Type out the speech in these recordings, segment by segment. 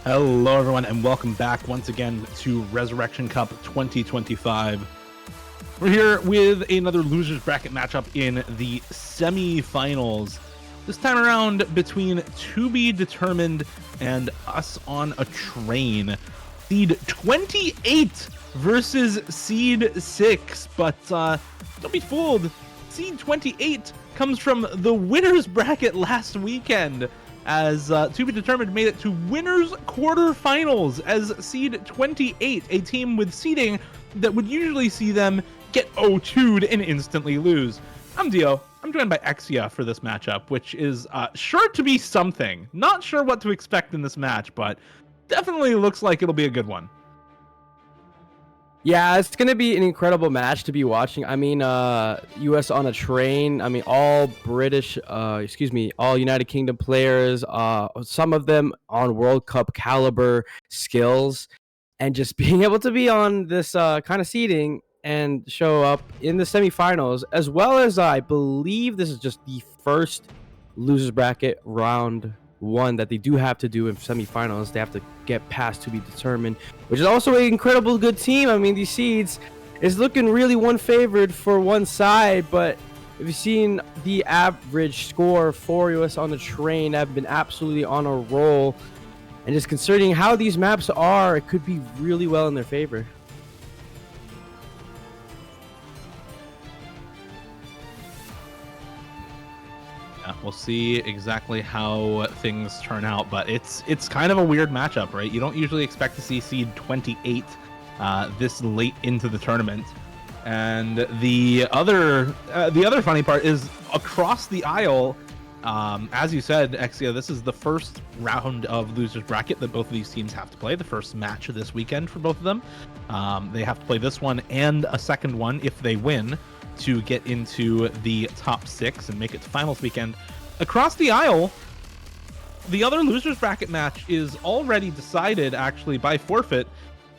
Hello, everyone, and welcome back once again to Resurrection Cup 2025. We're here with another losers bracket matchup in the semifinals. This time around between To Be Determined and Us on a Train. Seed 28 versus Seed 6, but don't be fooled. Seed 28 comes from the winners bracket last weekend, as To Be Determined made it to winners quarterfinals as seed 28, a team with seeding that would usually see them get 0-2'd and instantly lose. I'm Dio. I'm joined by Exia for this matchup, which is sure to be something. Not sure what to expect in this match, but definitely looks like it'll be a good one. Yeah, it's going to be an incredible match to be watching. I mean, US on a train. I mean, all British, all United Kingdom players, some of them on World Cup caliber skills, and just being able to be on this kind of seeding and show up in the semifinals, as well as I believe this is just the first losers bracket round one that they do have to do in semifinals. They have to get past To Be Determined, which is also an incredible good team. I mean, these seeds is looking really one favored for one side, but if you've seen the average score for US on the train, have been absolutely on a roll, and just considering how these maps are, it could be really well in their favor. We'll see exactly how things turn out, but it's kind of a weird matchup, right? You don't usually expect to see seed 28 this late into the tournament. And the other funny part is across the aisle, as you said, Exia, this is the first round of losers bracket that both of these teams have to play. The first match of this weekend for both of them. They have to play this one and a second one if they win to get into the top 6 and make it to finals weekend. Across the aisle, the other losers bracket match is already decided actually by forfeit.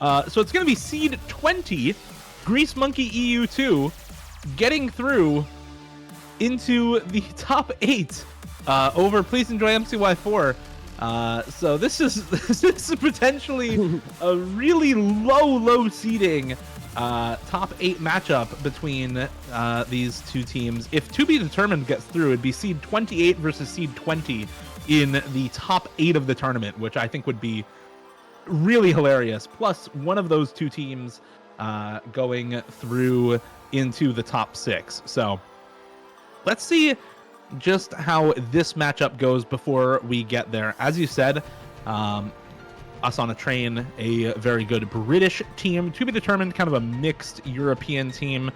So it's going to be seed 20, Grease Monkey EU2, getting through into the top 8 over Please Enjoy MCY4. So this is potentially a really low seeding top 8 matchup between these two teams. If To Be Determined gets through, it'd be seed 28 versus seed 20 in the top 8 of the tournament, which I think would be really hilarious. Plus one of those two teams going through into the top 6. So let's see just how this matchup goes before we get there. As you said, Us on a Train, a very good British team. To Be Determined, kind of a mixed European team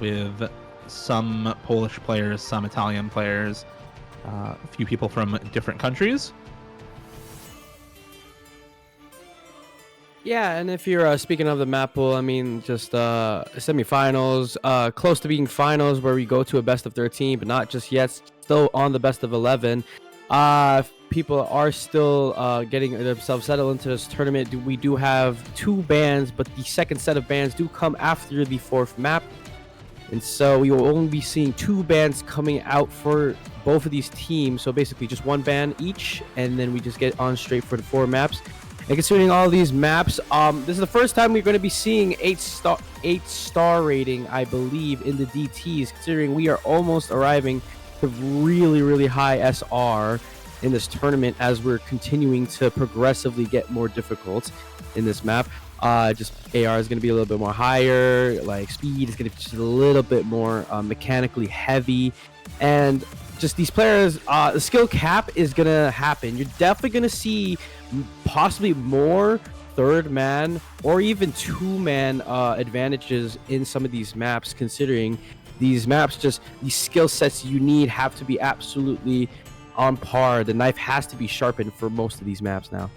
with some Polish players, some Italian players, a few people from different countries. Yeah, and if you're speaking of the map pool, I mean, just semifinals, close to being finals where we go to a best of 13, but not just yet, still on the best of 11. People are still getting themselves settled into this tournament. We do have 2 bans, but the second set of bans do come after the 4th map. And so we will only be seeing 2 bans coming out for both of these teams. So basically just 1 ban each, and then we just get on straight for the 4 maps. And considering all these maps, this is the first time we're going to be seeing 8 star rating, I believe, in the DTs, considering we are almost arriving to really high SR in this tournament as we're continuing to progressively get more difficult in this map. Just AR is going to be a little bit more higher, like speed is going to be just a little bit more mechanically heavy, and just these players, the skill cap is going to happen. You're definitely going to see possibly more 3rd man or even 2-man advantages in some of these maps, considering these maps, just these skill sets you need have to be absolutely on par. The knife has to be sharpened for most of these maps now.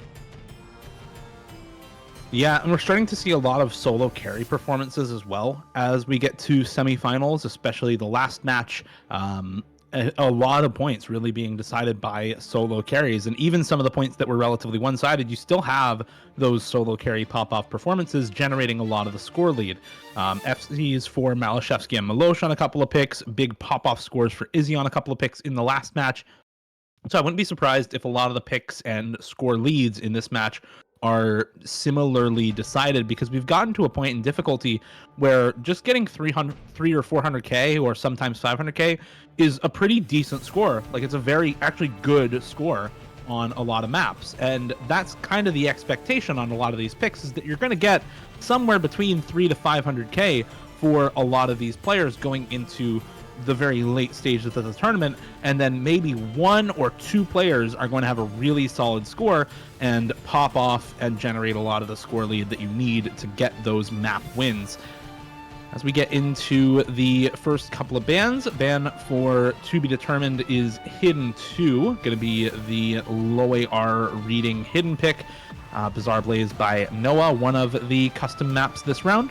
Yeah, and we're starting to see a lot of solo carry performances as well as we get to semifinals, especially the last match. A lot of points really being decided by solo carries, and even some of the points that were relatively one-sided, you still have those solo carry pop-off performances generating a lot of the score lead. FCs for Malashevsky and Milosh on a couple of picks, big pop-off scores for Izzy on a couple of picks in the last match. So I wouldn't be surprised if a lot of the picks and score leads in this match are similarly decided, because we've gotten to a point in difficulty where just getting 3 or 400k or sometimes 500k is a pretty decent score. Like, it's a very actually good score on a lot of maps, and that's kind of the expectation on a lot of these picks, is that you're going to get somewhere between 3 to 500k for a lot of these players going into the very late stages of the tournament, and then maybe 1 or 2 players are going to have a really solid score and pop off and generate a lot of the score lead that you need to get those map wins. As we get into the first couple of bans, ban for To Be Determined is Hidden 2, going to be the low AR reading hidden pick. Bizarre Blaze by Noah, one of the custom maps this round.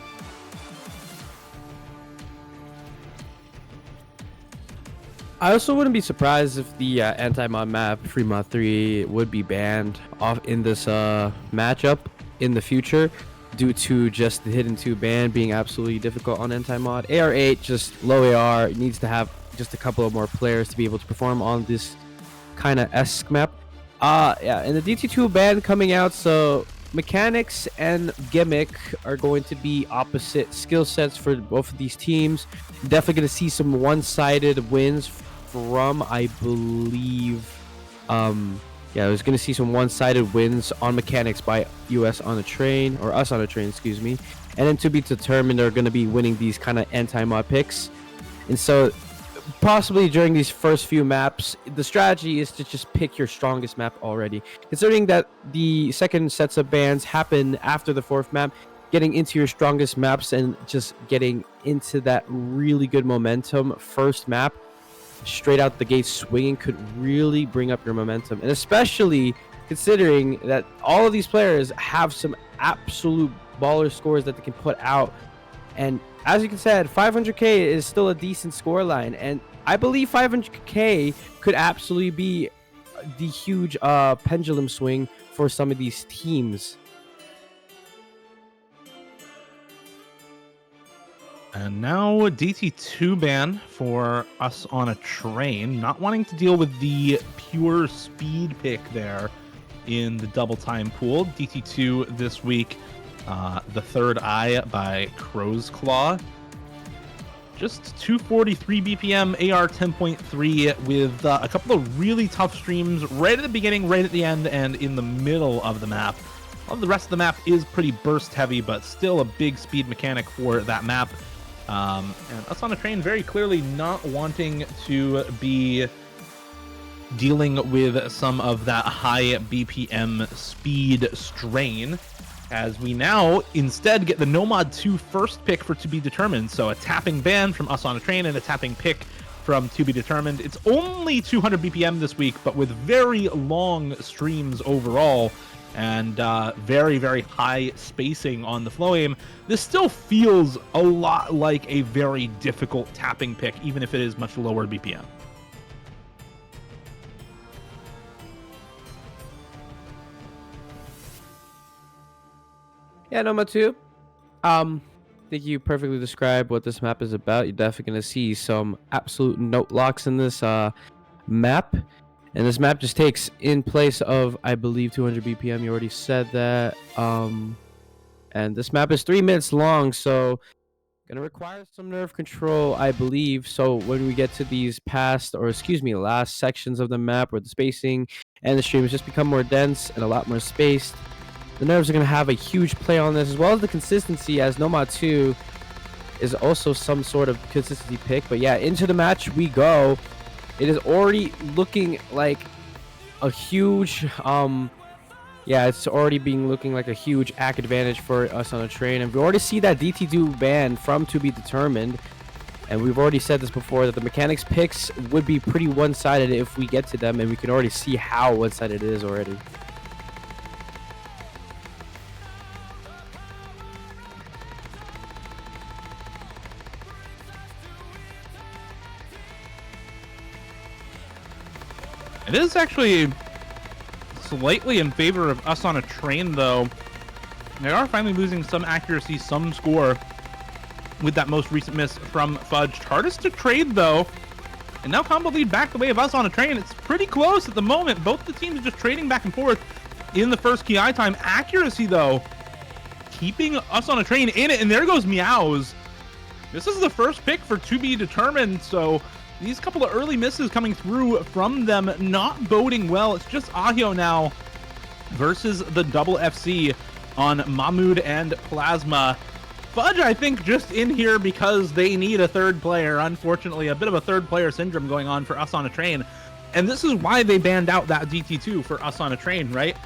I also wouldn't be surprised if the anti-mod map Fremont 3 would be banned off in this matchup in the future, due to just the Hidden 2 ban being absolutely difficult on anti-mod. AR8, just low AR, needs to have just a couple of more players to be able to perform on this kind of esque map. Yeah, and the DT2 ban coming out, so mechanics and gimmick are going to be opposite skill sets for both of these teams. Definitely going to see some one-sided wins from, I believe, yeah, I was going to see some one-sided wins on mechanics by us on a train, excuse me. And then To Be Determined are going to be winning these kind of anti-mod picks. And so possibly during these first few maps, the strategy is to just pick your strongest map already. Considering that the second sets of bans happen after the fourth map, getting into your strongest maps and just getting into that really good momentum first map straight out the gate swinging could really bring up your momentum. And especially considering that all of these players have some absolute baller scores that they can put out. And as you can said, 500k is still a decent score line, and I believe 500k could absolutely be the huge pendulum swing for some of these teams. And now DT2 ban for Us on a Train, not wanting to deal with the pure speed pick there in the double time pool. DT2 this week, The Third Eye by Crow's Claw. Just 243 BPM, AR 10.3 with a couple of really tough streams right at the beginning, right at the end, and in the middle of the map. Well, the rest of the map is pretty burst heavy, but still a big speed mechanic for that map. And Us on a Train very clearly not wanting to be dealing with some of that high BPM speed strain, as we now instead get the Nomad 2 first pick for To Be Determined. So a tapping ban from Us on a Train and a tapping pick from To Be Determined. It's only 200 BPM this week, but with very long streams overall, and very, very high spacing on the flow aim, this still feels a lot like a very difficult tapping pick, even if it is much lower BPM. Yeah, Noma 2. I think you perfectly described what this map is about. You're definitely going to see some absolute note locks in this map. And this map just takes in place of, I believe, 200 BPM. You already said that. And this map is 3 minutes long, so gonna require some nerve control, I believe. So when we get to these last sections of the map where the spacing and the streams just become more dense and a lot more spaced, the nerves are gonna have a huge play on this, as well as the consistency, as Nomad 2 is also some sort of consistency pick. But yeah, into the match we go. It is already looking like a huge it's already looking like a huge ACK advantage for Us on a Train, and we already see that DT2 ban from To Be Determined. And we've already said this before, that the mechanics picks would be pretty one-sided if we get to them, and we can already see how one-sided it is already. It is actually slightly in favor of Us on a Train, though. They are finally losing some accuracy, some score with that most recent miss from Fudge. Hardest to trade, though. And now combo lead back the way of Us on a Train. It's pretty close at the moment. Both the teams are just trading back and forth in the first Ki time. Accuracy, though, keeping Us on a Train in it. And there goes Meows. This is the first pick for to be determined. So these couple of early misses coming through from them, not boding well. It's just Ahio now versus the double FC on Mahmood and Plasma. Fudge, I think, just in here because they need a third player. Unfortunately, a bit of a third player syndrome going on for Us on a Train. And this is why they banned out that DT2 for Us on a Train, right?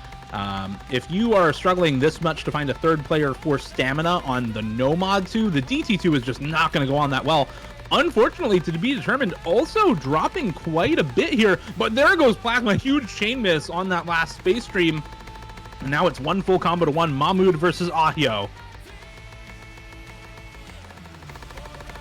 If you are struggling this much to find a third player for stamina on the Nomad 2, the DT2 is just not going to go on that well. Unfortunately, to be determined, also dropping quite a bit here. But there goes Plasma, huge chain miss on that last space stream. And now it's one full combo to one, Mahmood versus Ahio.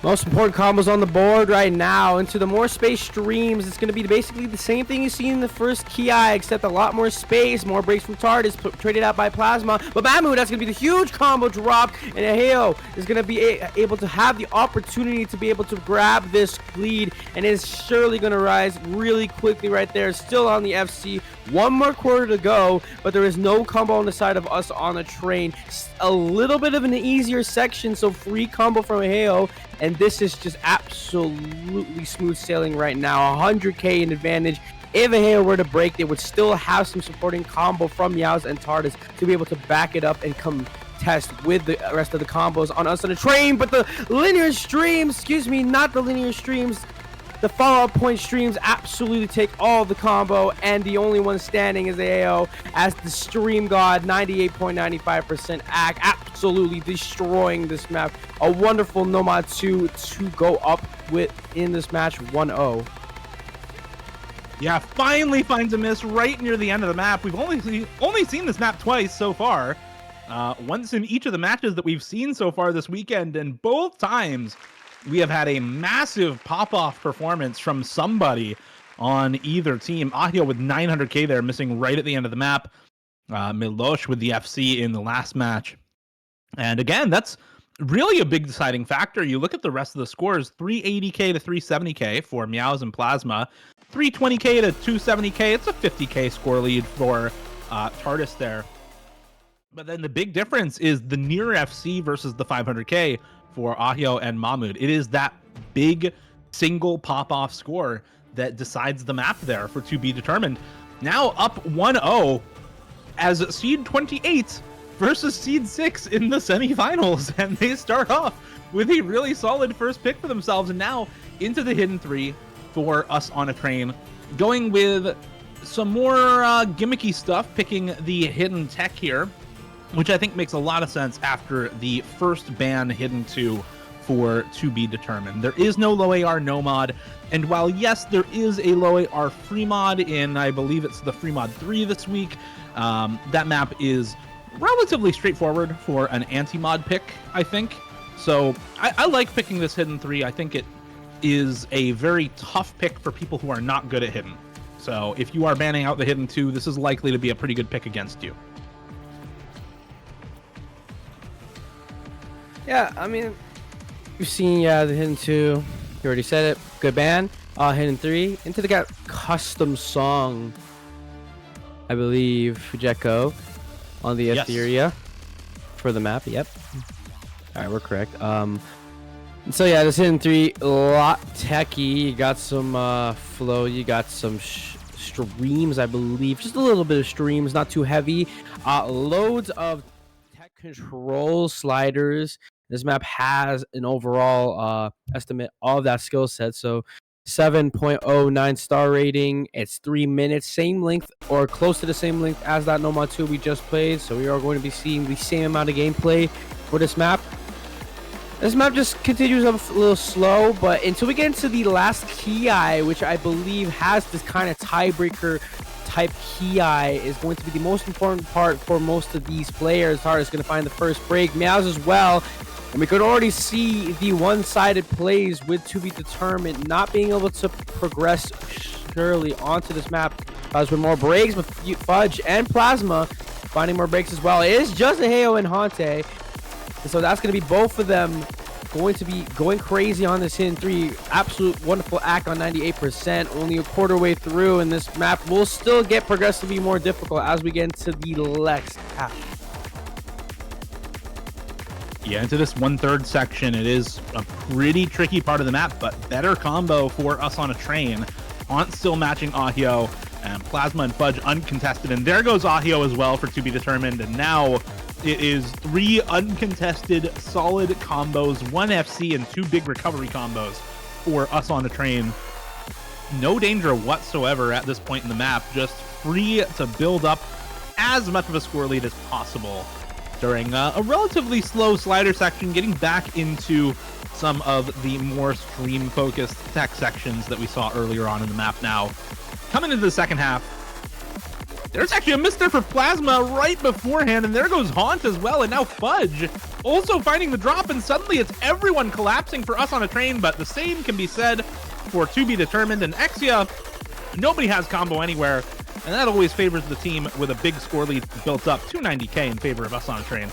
Most important combos on the board right now. Into the more space streams, it's going to be basically the same thing you see in the first Ki, except a lot more space, more breaks from Tardis, traded out by Plasma. But Mahmood, that's going to be the huge combo drop, and Ahio is going to be able to have the opportunity to be able to grab this lead, and is surely going to rise really quickly right there. Still on the FC, one more quarter to go, but there is no combo on the side of Us on a Train. A little bit of an easier section, so free combo from Ahio. And this is just absolutely smooth sailing right now. 100k in advantage. If Ahio were to break, they would still have some supporting combo from Meows and Tardis to be able to back it up and contest with the rest of the combos on Us on a Train. But the linear streams, not the linear streams, the follow-up point streams absolutely take all the combo, and the only one standing is Ahio as the stream god, 98.95% act, absolutely destroying this map. A wonderful Nomad 2 to go up with in this match 1-0. Yeah, finally finds a miss right near the end of the map. We've only seen this map twice so far. Once in each of the matches that we've seen so far this weekend, and both times we have had a massive pop-off performance from somebody on either team. Ahio with 900k there, missing right at the end of the map. Milosh with the FC in the last match. And again, that's really a big deciding factor. You look at the rest of the scores, 380k to 370k for Meows and Plasma, 320k to 270k. It's a 50k score lead for Tardis there. But then the big difference is the near FC versus the 500k for Ahio and Mahmood. It is that big single pop-off score that decides the map there for to be determined. Now up 1-0 as Seed 28 versus Seed 6 in the semifinals, and they start off with a really solid first pick for themselves, and now into the Hidden 3 for Us on a Train, going with some more gimmicky stuff, picking the Hidden Tech here, which I think makes a lot of sense after the first ban Hidden 2 for to be determined. There is no low AR no mod, and while yes, there is a low AR free mod in, I believe it's the free mod 3 this week, that map is relatively straightforward for an anti-mod pick, I think. So I like picking this Hidden 3. I think it is a very tough pick for people who are not good at Hidden. So if you are banning out the Hidden 2, this is likely to be a pretty good pick against you. Yeah, I mean, you've seen the Hidden 2. You already said it. Good ban. Hidden 3. Into the custom song, I believe, Fujeko on the Etheria for the map. Yep. All right, we're correct. So yeah, this Hidden 3, a lot techy. You got some flow. You got some streams, I believe. Just a little bit of streams, not too heavy. Loads of tech control sliders. This map has an overall estimate of that skill set. So 7.09 star rating. It's 3 minutes, same length or close to the same length as that Nomad 2 we just played. So we are going to be seeing the same amount of gameplay for this map. This map just continues up a little slow, but until we get into the last Ki, which I believe has this kind of tiebreaker type Ki, is going to be the most important part for most of these players. Hard is going to find the first break. Meows as well. And we could already see the one-sided plays with to be determined not being able to progress surely onto this map. As with more breaks with Fudge and Plasma finding more breaks as well. It is just Ahio and Hante. So that's going to be both of them going to be going crazy on this hidden 3. Absolute wonderful act on 98%. Only a quarter way through, and this map will still get progressively more difficult as we get into the next half. Yeah, into this 1/3 section, it is a pretty tricky part of the map, but better combo for us on a train. Haunt still matching Ahio, and Plasma and Fudge uncontested, and there goes Ahio as well for to be determined, and now it is 3 uncontested solid combos, 1 FC and 2 big recovery combos for us on a train. No danger whatsoever at this point in the map, just free to build up as much of a score lead as possible during a relatively slow slider section, getting back into some of the more stream-focused tech sections that we saw earlier on in the map now. Coming into the second half, there's actually a miss there for Plasma right beforehand, and there goes Haunt as well, and now Fudge also finding the drop, and suddenly it's everyone collapsing for us on a train, but the same can be said for to be determined, and Exia, nobody has combo anywhere, and that always favors the team with a big score lead built up, 290k in favor of us on a train.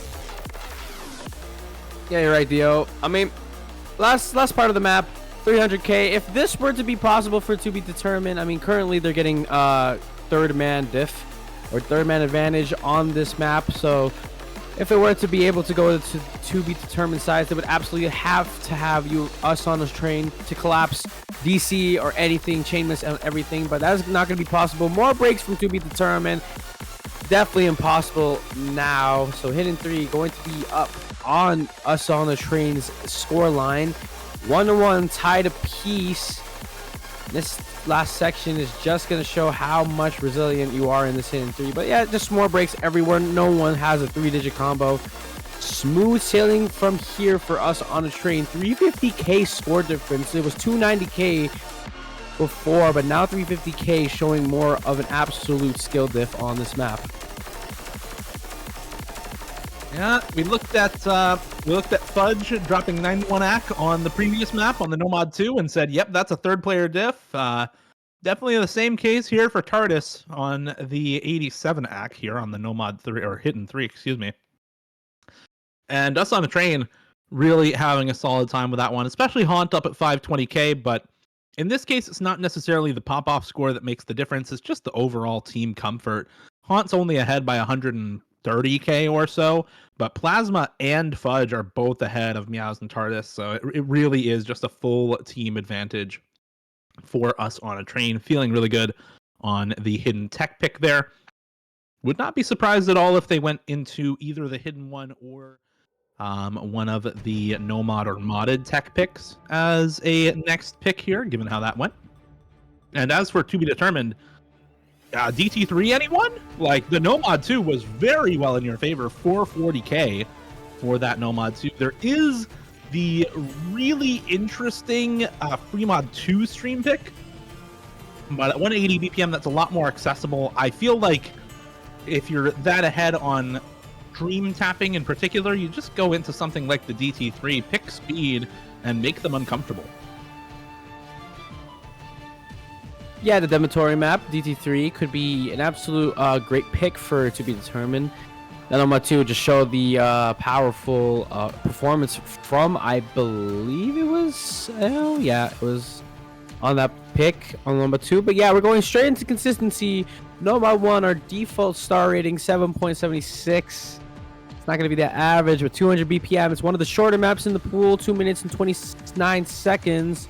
Yeah, you're right, Dio. I mean, last part of the map, 300k. If this were to be possible for to be determined, I mean, currently they're getting third man diff or third man advantage on this map. So if it were to be able to go to be determined sides, they would absolutely have to have us on this train to collapse DC or anything, chain miss and everything. But that's not going to be possible. More breaks from to be determined. Definitely impossible now. So hidden 3 going to be up on us on the train's score line. 1-1 tied apiece. This last section is just going to show how much resilient you are in this hidden 3. But yeah, just more breaks everywhere. No one has a 3-digit combo. Smooth sailing from here for us on a train. 350k score difference. It was 290k before, but now 350k, showing more of an absolute skill diff on this map. Yeah, we looked at Fudge dropping 91 AC on the previous map on the Nomad 2 and said, yep, that's a third player diff. Definitely the same case here for TARDIS on the 87 AC here on the Nomad 3, or Hidden 3, excuse me. And us on a train really having a solid time with that one, especially Haunt up at 520k, but in this case, it's not necessarily the pop-off score that makes the difference, it's just the overall team comfort. Haunt's only ahead by 130k or so, but Plasma and Fudge are both ahead of Meows and TARDIS, so it really is just a full team advantage for us on a train. Feeling really good on the hidden tech pick there. Would not be surprised at all if they went into either the hidden one or one of the Nomad or modded tech picks as a next pick here, given how that went. And as for to be determined, DT3 anyone? Like, the Nomad 2 was very well in your favor, 440k for that Nomad 2. There is the really interesting Fremod 2 stream pick, but at 180 BPM, that's a lot more accessible. I feel like if you're that ahead on dream tapping in particular, you just go into something like the DT3, pick speed, and make them uncomfortable. Yeah, the Dementory map, DT3, could be an absolute great pick for to be determined. Nomad 2 just showed the powerful performance from, I believe it was, it was on that pick on number 2. But yeah, we're going straight into consistency. Nomad 1, our default star rating, 7.76. It's not going to be that average with 200 BPM. It's one of the shorter maps in the pool, 2 minutes and 29 seconds.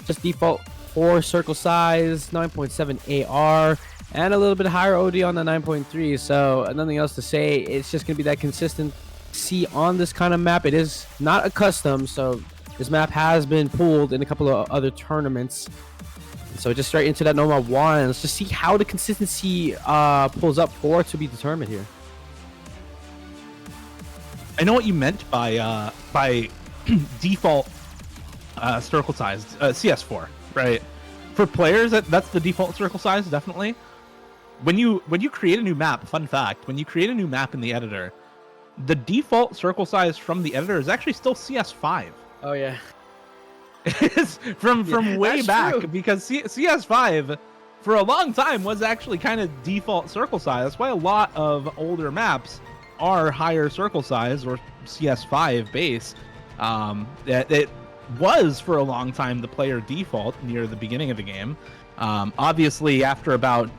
Just default 4 circle size, 9.7 AR, and a little bit higher OD on the 9.3. So nothing else to say. It's just going to be that consistency on this kind of map. It is not a custom, so this map has been pooled in a couple of other tournaments. So just straight into that Nomad 1. Let's just see how the consistency pulls up for to be determined here. I know what you meant by default circle size, CS4, right? For players, that's the default circle size, definitely. When you create a new map, fun fact, when you create a new map in the editor, the default circle size from the editor is actually still CS5. Oh yeah. It's from way back, true. Because CS5 for a long time was actually kind of default circle size. That's why a lot of older maps are higher circle size or CS5 base. It was for a long time the player default near the beginning of the game. Obviously, after about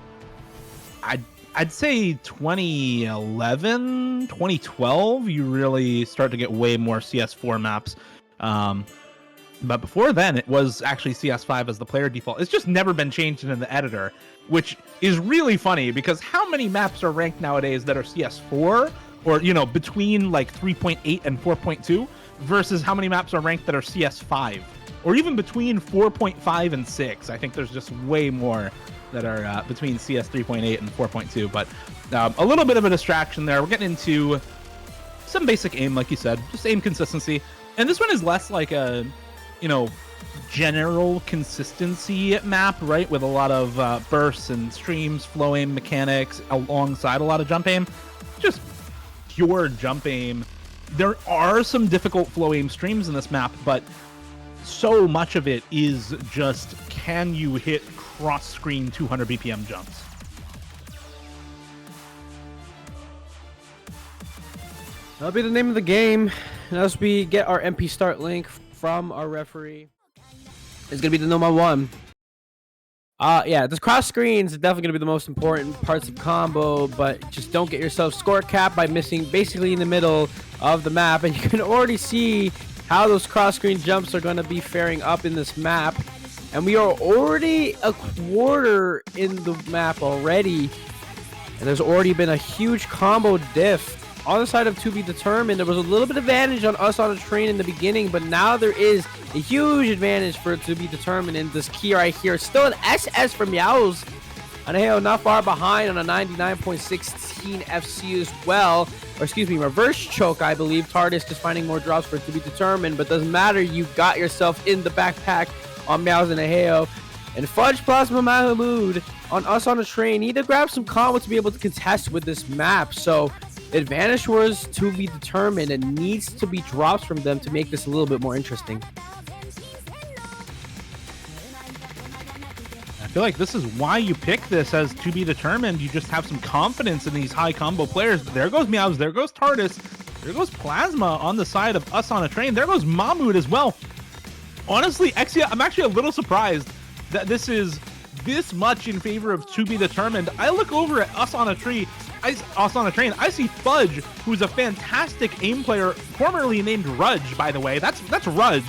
I'd say 2011, 2012, you really start to get way more CS4 maps. But before then, it was actually CS5 as the player default. It's just never been changed in the editor, which is really funny because how many maps are ranked nowadays that are CS4 or, between like 3.8 and 4.2 versus how many maps are ranked that are CS5 or even between 4.5 and 6. I think there's just way more that are between CS 3.8 and 4.2, but a little bit of a distraction there. We're getting into some basic aim, like you said, just aim consistency. And this one is less like a, general consistency map, right? With a lot of bursts and streams, flow aim mechanics alongside a lot of jump aim. Just pure jump aim. There are some difficult flow aim streams in this map, but so much of it is just, can you hit cross-screen 200 BPM jumps? That'll be the name of the game. And as we get our MP start link from our referee, it's gonna be the Nomad 1. Yeah, this cross screens is definitely gonna be the most important parts of combo, but just don't get yourself score capped by missing basically in the middle of the map. And you can already see how those cross screen jumps are gonna be faring up in this map. And we are already a quarter in the map already. And there's already been a huge combo diff. On the side of To Be Determined, there was a little bit of advantage on us on a train in the beginning, but now there is a huge advantage for To Be Determined in this key right here. Still an SS for Meows. Anaheo not far behind on a 99.16 FC as well. Or excuse me, reverse choke, I believe. TARDIS just finding more drops for To Be Determined, but doesn't matter. You got yourself in the backpack on Meows and Anaheo. And Fudge Plasma Mahmood on us on a train need to grab some combo to be able to contest with this map. So advantage was To Be Determined and needs to be drops from them to make this a little bit more interesting. I feel like this is why you pick this as To Be Determined. You just have some confidence in these high combo players. There goes Meows, there goes TARDIS, there goes Plasma on the side of us on a train. There goes Mahmood as well. Honestly, Exia, I'm actually a little surprised that this is this much in favor of To Be Determined. I look over at us on a train. I see Fudge, who's a fantastic aim player, formerly named Rudge, by the way. That's Rudge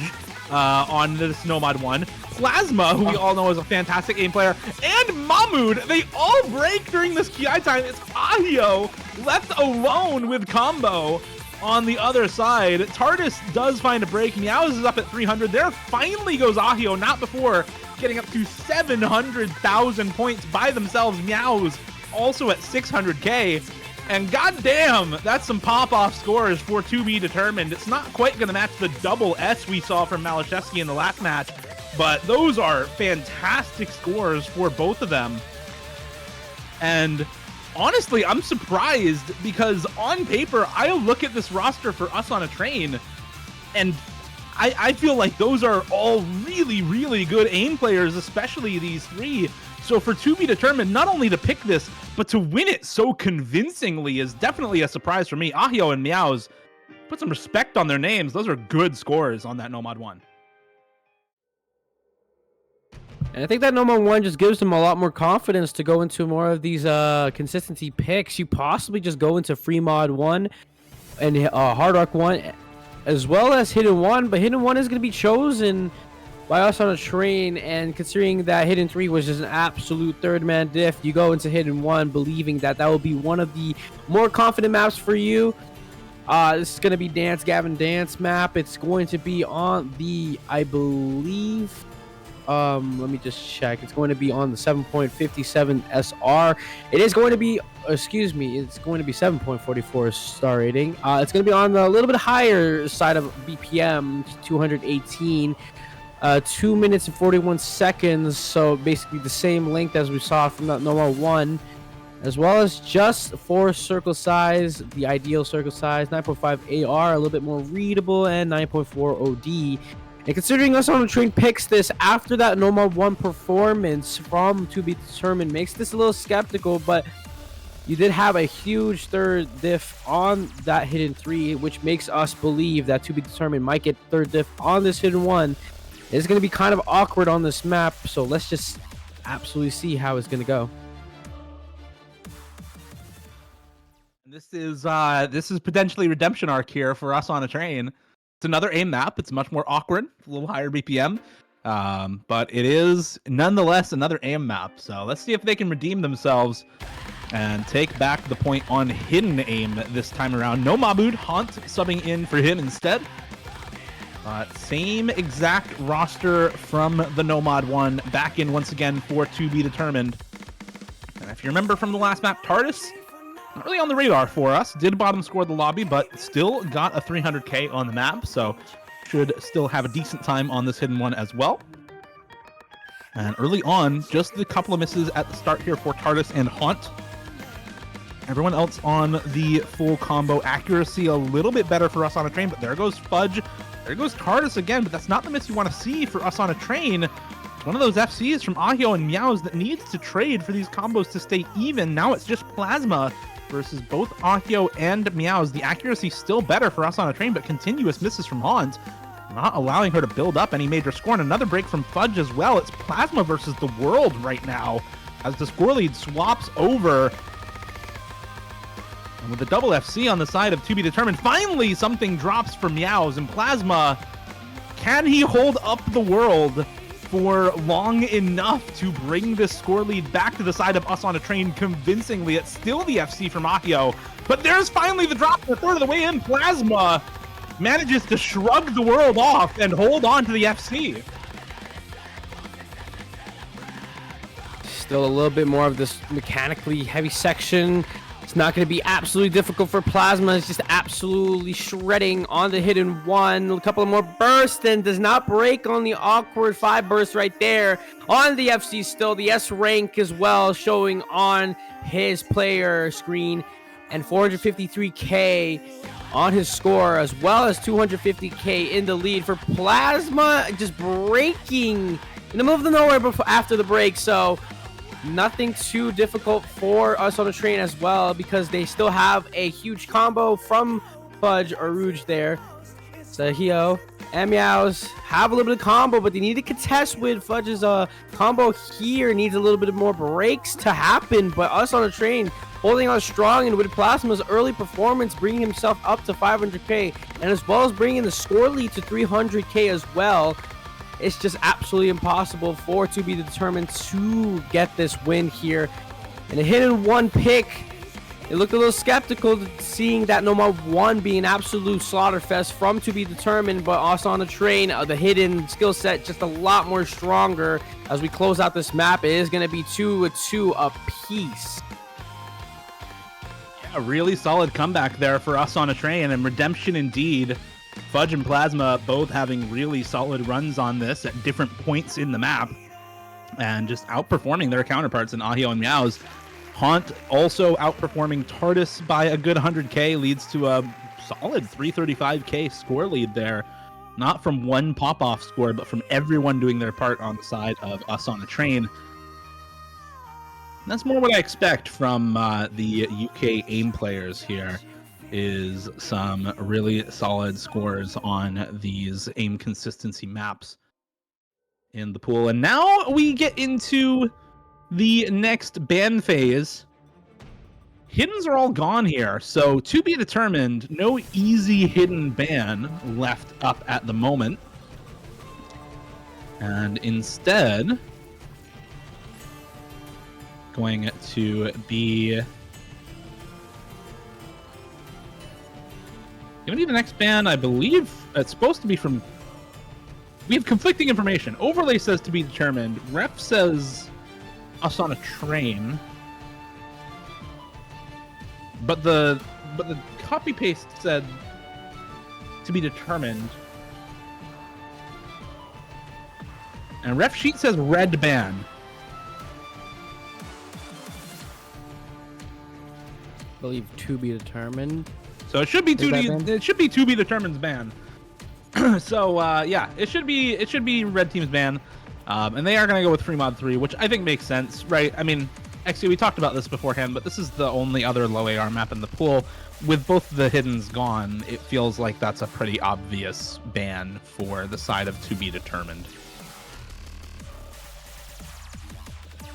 on this Nomad 1. Plasma, who we all know is a fantastic aim player, and Mahmood. They all break during this QI time. It's Ahio left alone with combo on the other side. TARDIS does find a break. Meows is up at 300. There finally goes Ahio, not before getting up to 700,000 points by themselves. Meows also at 600k, and goddamn, that's some pop-off scores for To Be Determined. It's not quite going to match the double S we saw from Malashevsky in the last match, but those are fantastic scores for both of them. And honestly, I'm surprised because on paper, I look at this roster for us on a train, and I feel like those are all really, really good aim players, especially these three. So for To Be Determined, not only to pick this, but to win it so convincingly is definitely a surprise for me. Ahio and Meows, put some respect on their names. Those are good scores on that Nomad 1. And I think that Nomad 1 just gives them a lot more confidence to go into more of these consistency picks. You possibly just go into Free Mod 1 and Hard Rock 1, as well as Hidden 1, but Hidden 1 is going to be chosen by us on a train, and considering that Hidden 3 was just an absolute third man diff, you go into Hidden 1 believing that that will be one of the more confident maps for you. This is going to be Dance Gavin Dance map. It's going to be on the, I believe, let me just check. It's going to be on the 7.57 SR. It is going to be, excuse me, it's going to be 7.44 star rating. It's going to be on the little bit higher side of BPM, 218. 2 minutes and 41 seconds, so basically the same length as we saw from that normal 1, as well as just 4 circle size, the ideal circle size, 9.5 AR, a little bit more readable, and 9.4 OD. And considering us on the train picks this after that normal 1 performance from To Be Determined, makes this a little skeptical, but you did have a huge third diff on that hidden 3, which makes us believe that to be determined might get third diff on this hidden 1. It's going to be kind of awkward on this map, so let's just absolutely see how it's going to go. This is potentially redemption arc here for us on a train. It's another aim map. It's much more awkward, a little higher BPM, but it is nonetheless another aim map. So let's see if they can redeem themselves and take back the point on hidden aim this time around. No Mahmoud, Hunt subbing in for him instead. Same exact roster from the Nomad one, back in once again for to be determined. And if you remember from the last map, TARDIS, not really on the radar for us, did bottom score the lobby, but still got a 300k on the map, so should still have a decent time on this hidden one as well. And early on, just a couple of misses at the start here for TARDIS and Hunt. Everyone else on the full combo accuracy, a little bit better for us on a train, but there goes Fudge. There goes TARDIS again, but that's not the miss you want to see for us on a train. It's one of those FCs from Ahio and Meows that needs to trade for these combos to stay even. Now it's just Plasma versus both Ahio and Meows. The accuracy still better for us on a train, but continuous misses from Hunt, not allowing her to build up any major score. And another break from Fudge as well. It's Plasma versus the world right now as the score lead swaps over. And with the double FC on the side of to be determined, finally something drops for Meows, and Plasma, can he hold up the world for long enough to bring this score lead back to the side of us on a train convincingly? It's still the FC from Ahio, but there's finally the drop a third of the way in. Plasma manages to shrug the world off and hold on to the FC. Still a little bit more of this mechanically heavy section. It's not going to be absolutely difficult for Plasma. It's just absolutely shredding on the hidden 1. A couple of more bursts and does not break on the awkward 5 burst right there. On the FC still, the S rank as well showing on his player screen. And 453k on his score, as well as 250k in the lead for Plasma. Just breaking in the middle of the nowhere before, after the break. So nothing too difficult for us on the train as well, because they still have a huge combo from Fudge or Rouge there. So Hio and Meows have a little bit of combo, but they need to contest with Fudge's combo here. Needs a little bit more breaks to happen, but us on the train holding on strong, and with Plasma's early performance bringing himself up to 500k, and as well as bringing the score lead to 300k as well. It's just absolutely impossible for to be determined to get this win here. And a hidden 1 pick, it looked a little skeptical seeing that Nomad 1 being an absolute slaughterfest from to be determined, but also on the train, the hidden skill set just a lot more stronger. As we close out this map, it is going to be 2-2 apiece. A really solid comeback there for us on a train, and redemption indeed. Fudge and Plasma both having really solid runs on this at different points in the map and just outperforming their counterparts in Ahio and Meows. Haunt also outperforming TARDIS by a good 100k, leads to a solid 335k score lead there. Not from one pop-off score, but from everyone doing their part on the side of us on a train. And that's more what I expect from the UK AIM players here, is some really solid scores on these aim consistency maps in the pool. And now we get into the next ban phase. Hiddens are all gone here, so to be determined, no easy hidden ban left up at the moment. And instead, going to be giving you the next ban. I believe it's supposed to be from... We have conflicting information. Overlay says to be determined. Ref says us on a train. But the copy paste said to be determined. And ref sheet says red ban. I believe to be determined. So it should be to be determined's ban. So yeah, it should be red team's ban. And they are gonna go with free mod 3, which I think makes sense, right? I mean, Actually, we talked about this beforehand, but this is the only other low AR map in the pool. With both the hiddens gone, it feels like that's a pretty obvious ban for the side of to be determined.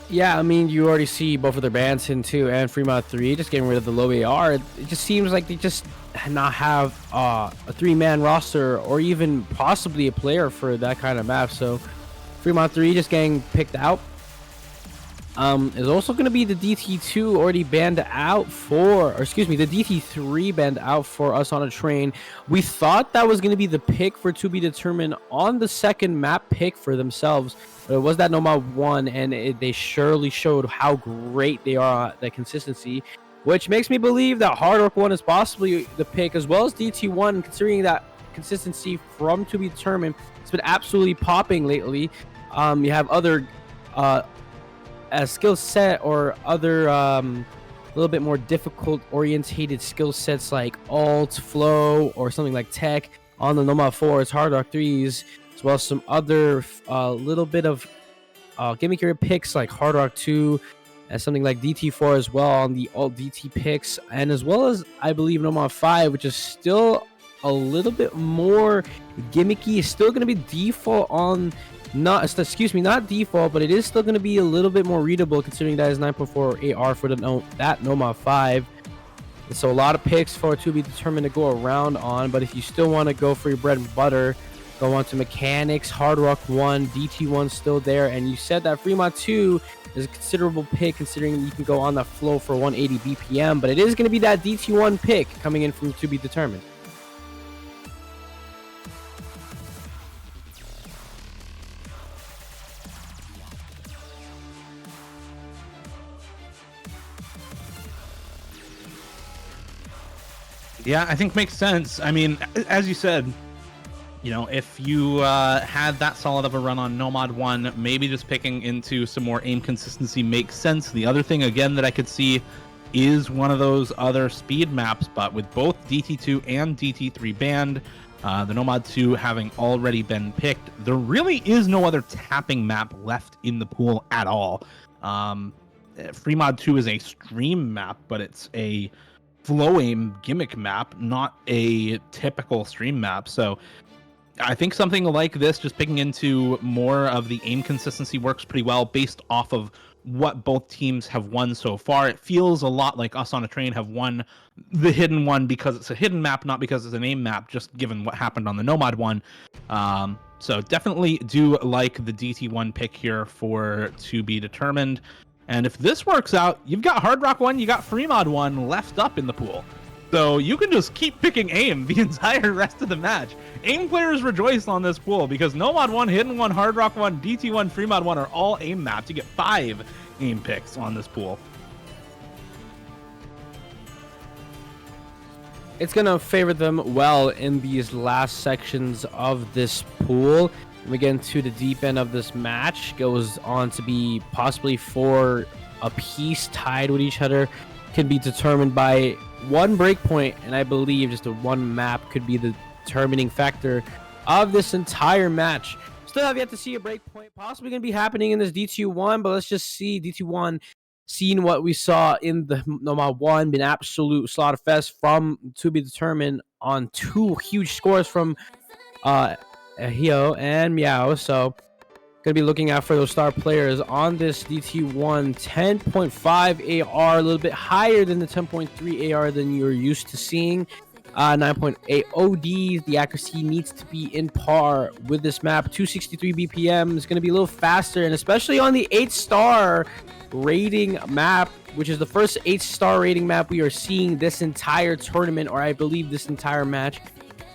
Yeah, I mean, you already see both of their bans in 2 and Fremont 3 just getting rid of the low AR. It just seems like they just not have a 3-man roster or even possibly a player for that kind of map. So Fremont 3 just getting picked out. Is also going to be the DT2 already banned out for, or excuse me, the DT3 banned out for Us on a Train. We thought that was going to be the pick for to be determined on the second map pick for themselves, but it was that Nomad 1, and they surely showed how great they are at the consistency, which makes me believe that Hard Rock 1 is possibly the pick, as well as DT1, considering that consistency from to be determined. It's been absolutely popping lately. You have other a skill set or other a little bit more difficult orientated skill sets like alt, flow, or something like tech on the Nomad 4's Hard Rock 3s, as well as some other little bit of gimmicky picks like Hard Rock 2 and something like DT4 as well on the alt DT picks, and as well as I believe Nomad 5, which is still a little bit more gimmicky. It's still going to be default on not default, but it is still going to be a little bit more readable considering that is 9.4 AR for that Nomad 5. And so a lot of picks for to be determined to go around on, but if you still want to go for your bread and butter, go on to mechanics, Hard Rock 1, DT1 still there, and you said that Fremont 2 is a considerable pick considering you can go on that flow for 180 BPM, but it is going to be that DT1 pick coming in from to be determined. Yeah, I think makes sense. I mean, as you said, you know, if you had that solid of a run on Nomad 1, maybe just picking into some more aim consistency makes sense. The other thing, again, that I could see is one of those other speed maps, but with both DT2 and DT3 banned, the Nomad 2 having already been picked, there really is no other tapping map left in the pool at all. Fremod 2 is a stream map, but it's a flow aim gimmick map, not a typical stream map. So I think something like this, just picking into more of the aim consistency, works pretty well based off of what both teams have won so far. It feels a lot like Us on a Train have won the hidden one because it's a hidden map, not because it's an aim map, just given what happened on the Nomad one. So definitely do like the DT1 pick here for to be determined. And if this works out, you've got Hard Rock 1, you got Fremod 1 left up in the pool. So you can just keep picking aim the entire rest of the match. Aim players rejoice on this pool because Nomad 1, Hidden 1, Hard Rock 1, DT1, Fremod 1 are all aim maps. You get 5 aim picks on this pool. It's going to favor them well in these last sections of this pool. We get into the deep end of this match. Goes on to be possibly 4 apiece tied with each other. Can be determined by one breakpoint, and I believe just a one map could be the determining factor of this entire match. Still have yet to see a breakpoint possibly going to be happening in this DT1, but let's just see DT1 seeing what we saw in the Nomad 1, been absolute slaughter fest from to be determined on 2 huge scores from Hio and Meow. So gonna be looking out for those star players on this DT1. 10.5 AR, a little bit higher than the 10.3 AR than you're used to seeing. 9.8 OD. The accuracy needs to be in par with this map. 263 BPM is gonna be a little faster, and especially on the 8-star rating map, which is the first 8-star rating map we are seeing this entire tournament, or I believe this entire match,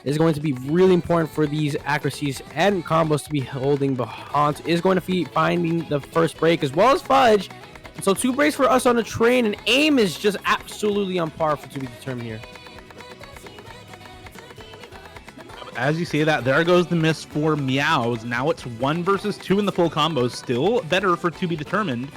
is going to be really important for these accuracies and combos to be holding. Bahant is going to be finding the first break as well as Fudge. So 2 breaks for Us on a Train, and aim is just absolutely on par for to be determined here. As you say that, there goes the miss for Meows. Now it's 1 versus 2 in the full combos. Still better for to be determined,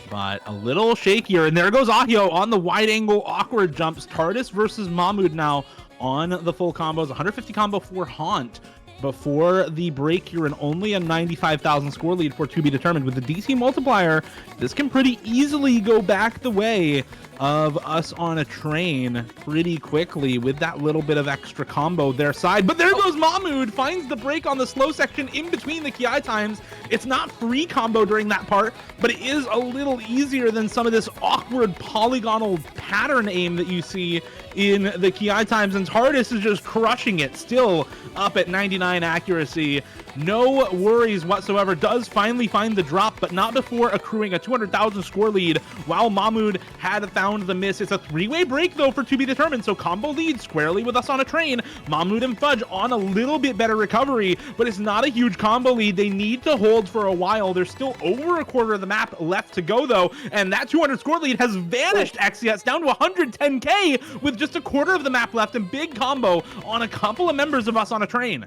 but a little shakier. And there goes Ahio on the wide angle awkward jumps. TARDIS versus Mahmoud now on the full combos. 150 combo for Haunt. before the break. You're in only a 95,000 score lead for to be determined. With the DC multiplier, this can pretty easily go back the way of us on a train pretty quickly with that little bit of extra combo their side. But there goes Mahmood, finds the break on the slow section in between the Ki times. It's not free combo during that part, but it is a little easier than some of this awkward polygonal pattern aim that you see in the Ki times, and TARDIS is just crushing it, still up at 99 accuracy. No worries whatsoever. Does finally find the drop, but not before accruing a 200,000 score lead, while Mahmood had found the miss. It's a three-way break, though, for to be determined, so combo lead squarely with us on a train. Mahmood and Fudge on a little bit better recovery, but it's not a huge combo lead. They need to hold for a while. There's still over a quarter of the map left to go, though, and that 200 score lead has vanished. It's down to 110k with just a quarter of the map left, and big combo on a couple of members of us on a train.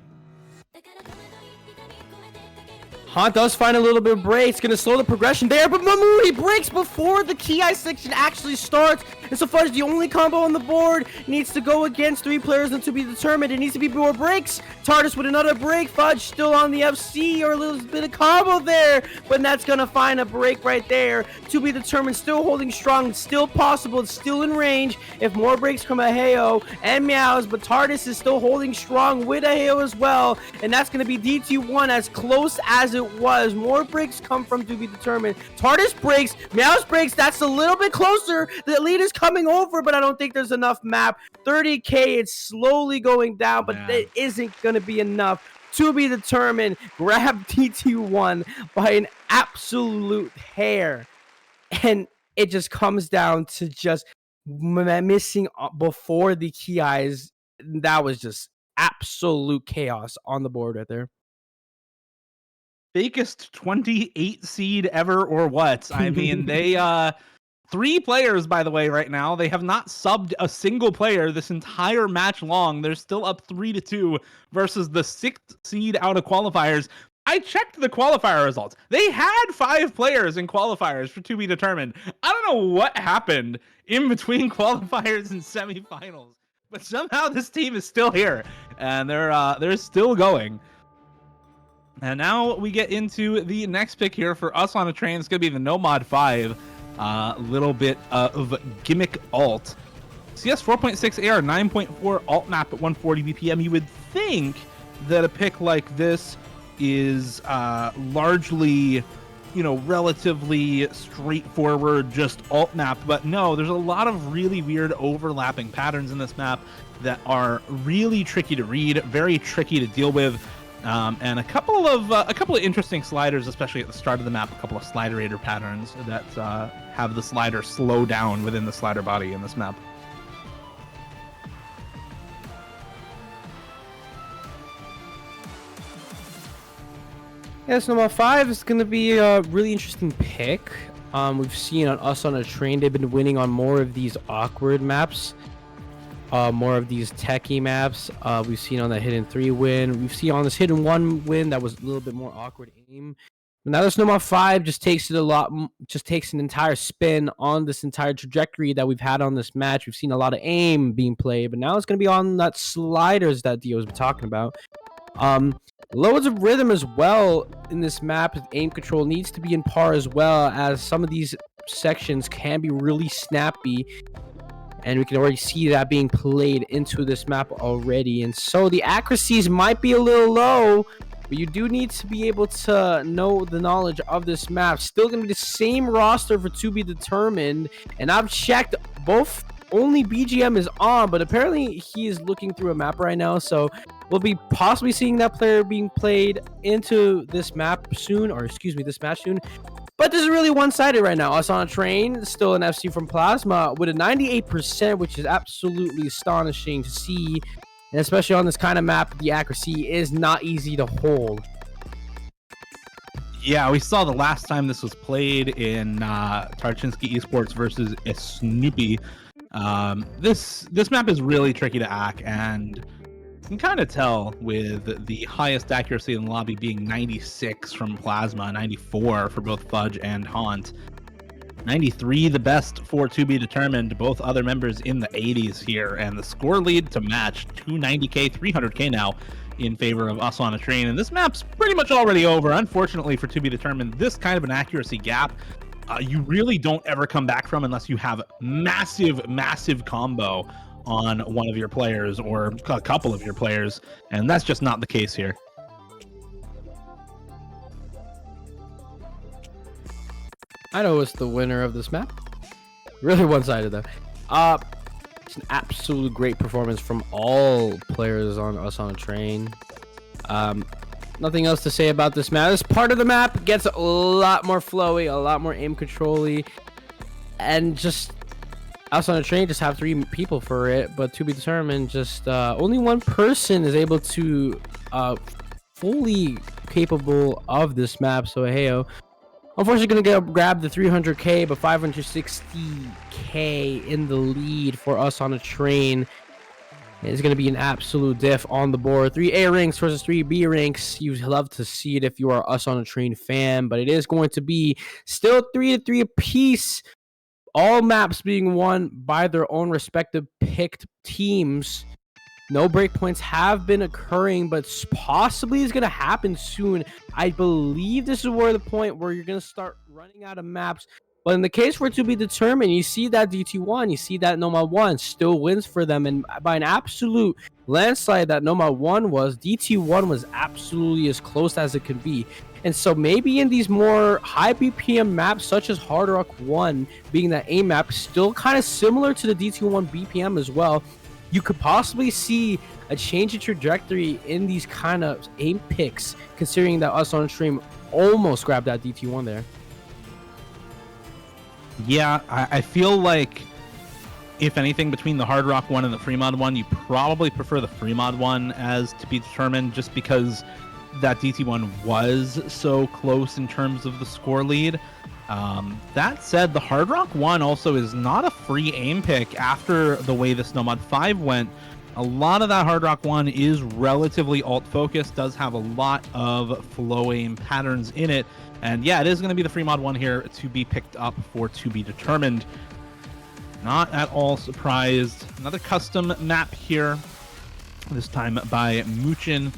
Haunt does find a little bit of break. It's going to slow the progression there, but Mahmood, he breaks before the Ki section actually starts. And so far, the only combo on the board needs to go against 3 players and to be determined. It needs to be more breaks. TARDIS with another break. Fudge still on the FC, or a little bit of combo there, but that's going to find a break right there. To be determined, still holding strong. It's still possible. It's still in range if more breaks come Aheo and Meows, but TARDIS is still holding strong with Aheo as well, and that's going to be DT1 as close as it was. More breaks come from to be determined. TARDIS breaks, Meows breaks. That's a little bit closer. The lead is coming over, but I don't think there's enough map. 30k, it's slowly going down, but it isn't going to be enough. To be determined, grab DT1 by an absolute hair, and it just comes down to just missing before the Ki's. That was just absolute chaos on the board right there. Fakest 28 seed ever, or what? I mean, they 3 players, by the way, right now. They have not subbed a single player this entire match long. They're still up 3-2 versus the 6th seed out of qualifiers. I checked the qualifier results. They had 5 players in qualifiers for to be determined. I don't know what happened in between qualifiers and semifinals, but somehow this team is still here, and they're still going. And now we get into the next pick here for us on a train. It's going to be the No Mod 5. Little bit of gimmick alt. CS 4.6 AR, 9.4 alt map at 140 BPM. You would think that a pick like this is largely, relatively straightforward, just alt map. But no, there's a lot of really weird overlapping patterns in this map that are really tricky to read, very tricky to deal with. And a couple of interesting sliders, especially at the start of the map. A couple of sliderator patterns that have the slider slow down within the slider body in this map. Yes, number 5 is going to be a really interesting pick. We've seen on us on a train, they've been winning on more of these awkward maps. More of these techie maps. We've seen on the Hidden 3 win. We've seen on this Hidden 1 win that was a little bit more awkward aim. But now this number 5 just takes an entire spin on this entire trajectory that we've had on this match. We've seen a lot of aim being played, but now it's going to be on that sliders that Dio's been talking about. Loads of rhythm as well in this map. Aim control needs to be in par as well, as some of these sections can be really snappy. And we can already see that being played into this map already. And so the accuracies might be a little low, but you do need to be able to know the knowledge of this map. Still going to be the same roster for to be determined. And I've checked both. Only BGM is on, but apparently he is looking through a map right now. So we'll be possibly seeing that player being played into this map soon, or excuse me, this match soon. But this is really one-sided right now. Us on a train, still an FC from Plasma with a 98%, which is absolutely astonishing to see. And especially on this kind of map, the accuracy is not easy to hold. Yeah, we saw the last time this was played in Tarchinsky Esports versus Snoopy. This map is really tricky to hack, and you can kind of tell with the highest accuracy in the lobby being 96 from Plasma, 94 for both Fudge and Haunt, 93 the best for to be determined, both other members in the 80s here, and the score lead to match 290k, 300k now in favor of us on a train. And this map's pretty much already over. Unfortunately, for to be determined, this kind of an accuracy gap, you really don't ever come back from unless you have massive combo on one of your players or a couple of your players. And that's just not the case here. I know it's the winner of this map. Really one-sided though. It's an absolute great performance from all players on us on a train. Nothing else to say about this map. This part of the map gets a lot more flowy, a lot more aim control-y, and just us on a train just have 3 people for it, but to be determined, just only one person is able to fully capable of this map. So heyo. Unfortunately, gonna grab the 300k, but 560k in the lead for us on a train. It's gonna be an absolute diff on the board. 3 A ranks versus 3 B ranks. You'd love to see it if you are us on a train fan, but it is going to be still 3-3 apiece. All maps being won by their own respective picked teams. No breakpoints have been occurring, but possibly is going to happen soon. I believe this is where the point where you're going to start running out of maps. But in the case for it to be determined, you see that DT1, you see that Nomad 1 still wins for them. And by an absolute landslide that Nomad 1 was, DT1 was absolutely as close as it could be. And so maybe in these more high BPM maps, such as Hard Rock 1, being that A map, still kind of similar to the DT1 BPM as well, you could possibly see a change in trajectory in these kind of aim picks, considering that us on stream almost grabbed that DT1 there. Yeah, I feel like, if anything, between the Hard Rock 1 and the Fremod 1, you probably prefer the Fremod 1 as to be determined, just because that DT1 was so close in terms of the score lead. That said, the Hard Rock 1 also is not a free aim pick after the way this Nomad 5 went. A lot of that Hard Rock 1 is relatively alt-focused, does have a lot of flow aim patterns in it. And yeah, it is going to be the Fremod 1 here to be picked up for to be determined. Not at all surprised. Another custom map here, this time by Muchin.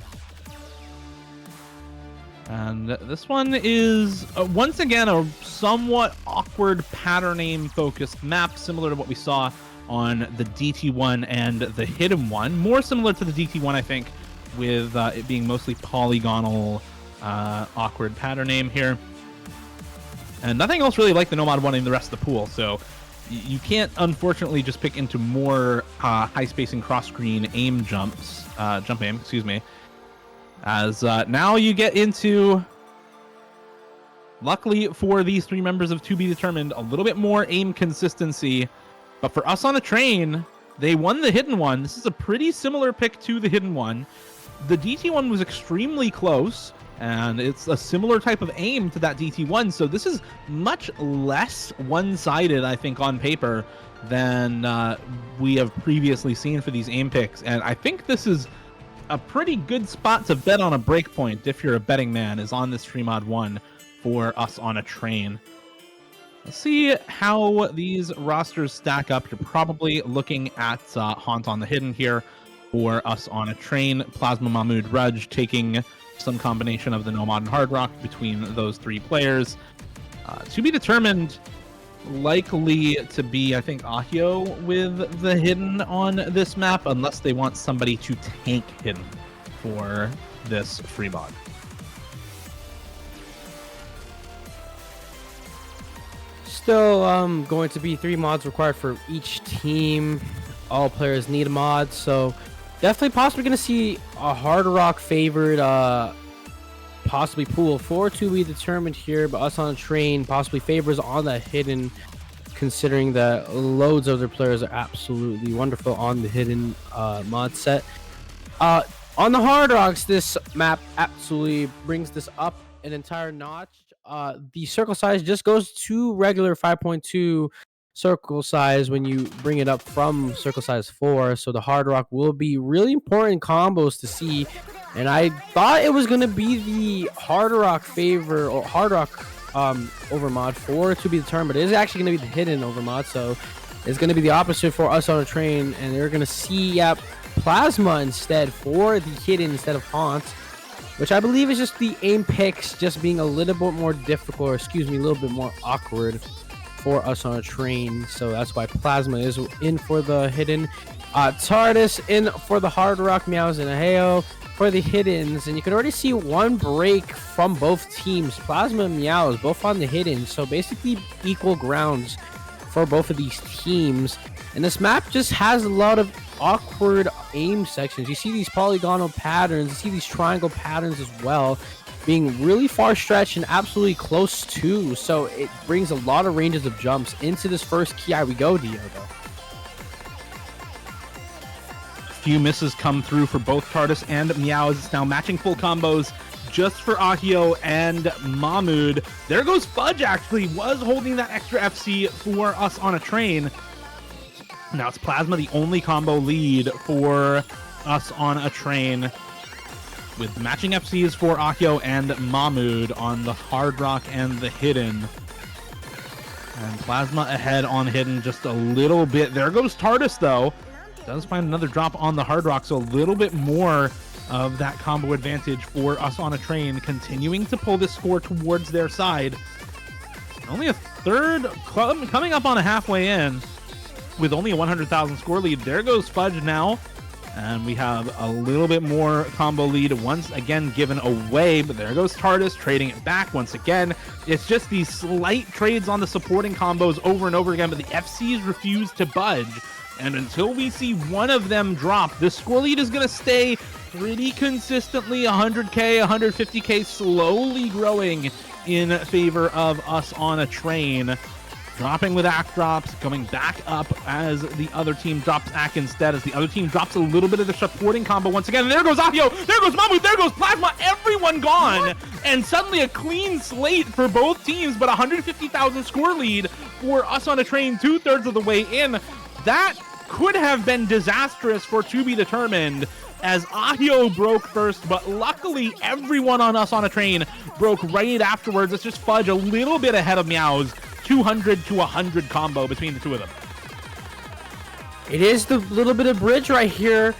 And this one is, once again, a somewhat awkward pattern aim focused map, similar to what we saw on the DT1 and the Hidden One. More similar to the DT1, I think, with it being mostly polygonal, awkward pattern aim here. And nothing else really like the Nomad 1 in the rest of the pool, so you can't, unfortunately, just pick into more high spacing cross-screen aim jump aim, excuse me. As now you get into, luckily for these 3 members of To Be Determined, a little bit more aim consistency. But for us on a train, they won the Hidden One. This is a pretty similar pick to the Hidden One. The DT1 was extremely close, and it's a similar type of aim to that DT1. So this is much less one-sided, I think, on paper than we have previously seen for these aim picks. And I think this is a pretty good spot to bet on a breakpoint if you're a betting man, is on this Fremod 1 for us on a train. Let's see how these rosters stack up. You're probably looking at Haunt on the Hidden here for us on a train. Plasma Mahmood Rudge taking some combination of the Nomad and Hard Rock between those 3 players. To be determined, likely to be, I think, Ahio with the Hidden on this map, unless they want somebody to tank Hidden for this free mod. Still going to be 3 mods required for each team. All players need a mod, so definitely possibly going to see a Hard Rock favored possibly pool for to be determined here, but us on a train possibly favors on the Hidden, considering that loads of their players are absolutely wonderful on the Hidden mod set. On the Hard Rocks, this map absolutely brings this up an entire notch. The circle size just goes to regular 5.2 circle size when you bring it up from circle size 4. So the Hard Rock will be really important combos to see. And I thought it was going to be the Hard Rock favor or Hard Rock over mod 4 to be determined, but it is actually going to be the Hidden over mod. So it's going to be the opposite for us on a train, and they're going to see Plasma instead for the Hidden instead of Haunt, which I believe is just the aim picks just being a little bit more difficult, or excuse me, a little bit more awkward for us on a train. So that's why Plasma is in for the Hidden. TARDIS in for the Hard Rock, Meows, and Aheo for the Hiddens. And you can already see one break from both teams. Plasma and Meows both on the Hidden. So basically equal grounds for both of these teams. And this map just has a lot of awkward aim sections. You see these polygonal patterns, you see these triangle patterns as well, being really far stretched and absolutely close to. So it brings a lot of ranges of jumps into this first Ki we go, Dio, though. Few misses come through for both TARDIS and Meows. It's now matching full combos just for Ahio and Mahmood. There goes Fudge, actually was holding that extra FC for us on a train. Now it's Plasma, the only combo lead for us on a train, with matching FCs for Ahio and Mahmood on the Hard Rock and the Hidden. And Plasma ahead on Hidden just a little bit. There goes TARDIS, though. Does find another drop on the Hard Rock, so a little bit more of that combo advantage for us on a train, continuing to pull this score towards their side. Only a third, coming up on a halfway in, with only a 100,000 score lead. There goes Fudge now, and we have a little bit more combo lead once again given away, but there goes TARDIS trading it back once again. It's just these slight trades on the supporting combos over and over again, but the FCs refuse to budge. And until we see one of them drop, the score lead is going to stay pretty consistently 100k, 150k, slowly growing in favor of us on a train. Dropping with ACK drops, coming back up as the other team drops ACK instead, as the other team drops a little bit of the supporting combo once again. And there goes Ahio, there goes Mahmood, there goes Plasma, everyone gone. And suddenly a clean slate for both teams, but 150,000 score lead for us on a train 2/3 of the way in. That could have been disastrous for To Be Determined, as Ahio broke first, but luckily everyone on us on a train broke right afterwards. It's just Fudge a little bit ahead of Meows. 200 to 100 combo between the two of them. It is the little bit of bridge right here.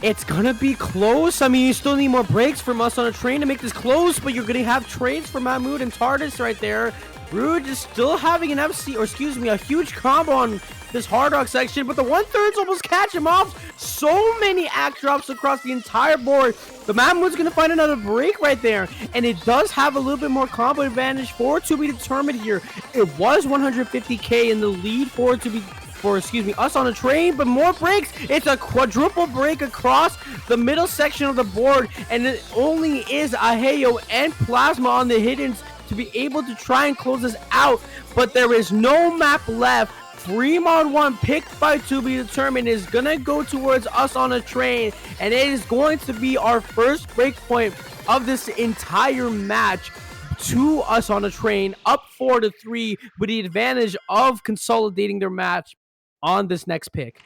It's gonna be close. I mean, you still need more breaks from us on a train to make this close, but you're gonna have trades for Mahmood and TARDIS right there. Rude is still having an FC, or excuse me, a huge combo on this Hard Rock section, but the 1/3 almost catch him off. So many ACK drops across the entire board. The Mahmood's gonna find another break right there, and it does have a little bit more combo advantage for To Be Determined here. It was 150k in the lead for us on a train, but more breaks. It's a quadruple break across the middle section of the board, and it only is Aheo and Plasma on the Hiddens to be able to try and close this out, but there is no map left. 3-on-1 picked by To Be Determined is gonna go towards us on a train, and it is going to be our first breakpoint of this entire match to us on a train, up 4-3, with the advantage of consolidating their match on this next pick.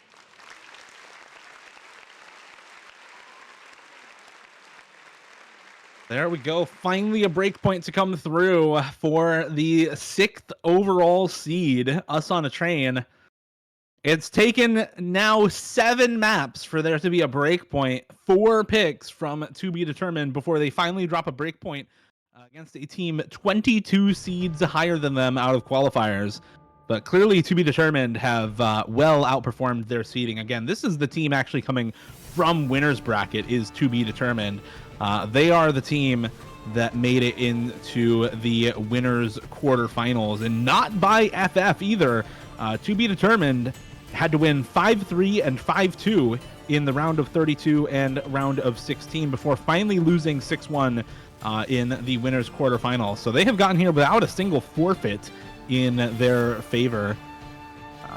There we go. Finally, a breakpoint to come through for the 6th overall seed, us on a train. It's taken now 7 maps for there to be a breakpoint. 4 picks from To Be Determined before they finally drop a breakpoint against a team 22 seeds higher than them out of qualifiers. But clearly, To Be Determined have well outperformed their seeding. Again, this is the team actually coming from winner's bracket, is To Be Determined. They are the team that made it into the winners quarterfinals, and not by FF either. To Be Determined had to win 5-3 and 5-2 in the round of 32 and round of 16 before finally losing 6-1 in the winners quarterfinal. So they have gotten here without a single forfeit in their favor.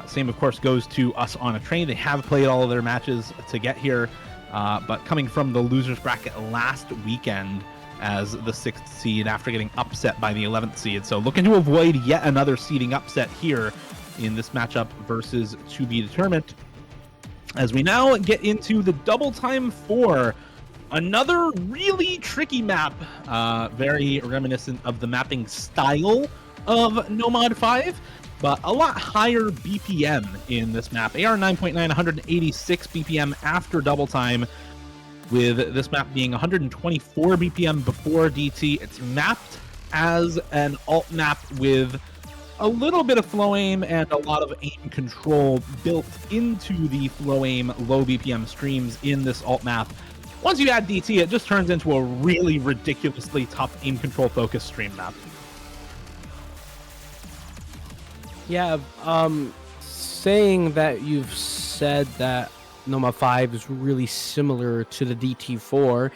Same, of course, goes to us on a train. They have played all of their matches to get here. But coming from the losers bracket last weekend as the 6th seed after getting upset by the 11th seed. So looking to avoid yet another seeding upset here in this matchup versus To Be Determined. As we now get into the double time 4, another really tricky map, very reminiscent of the mapping style of No Mod 5. but a lot higher BPM in this map. AR 9.9, 186 BPM after double time, with this map being 124 BPM before DT. It's mapped as an alt map with a little bit of flow aim and a lot of aim control built into the flow aim low BPM streams in this alt map. Once you add DT, it just turns into a really ridiculously tough aim control focused stream map. Yeah, saying that you've said that Noma 5 is really similar to the DT4,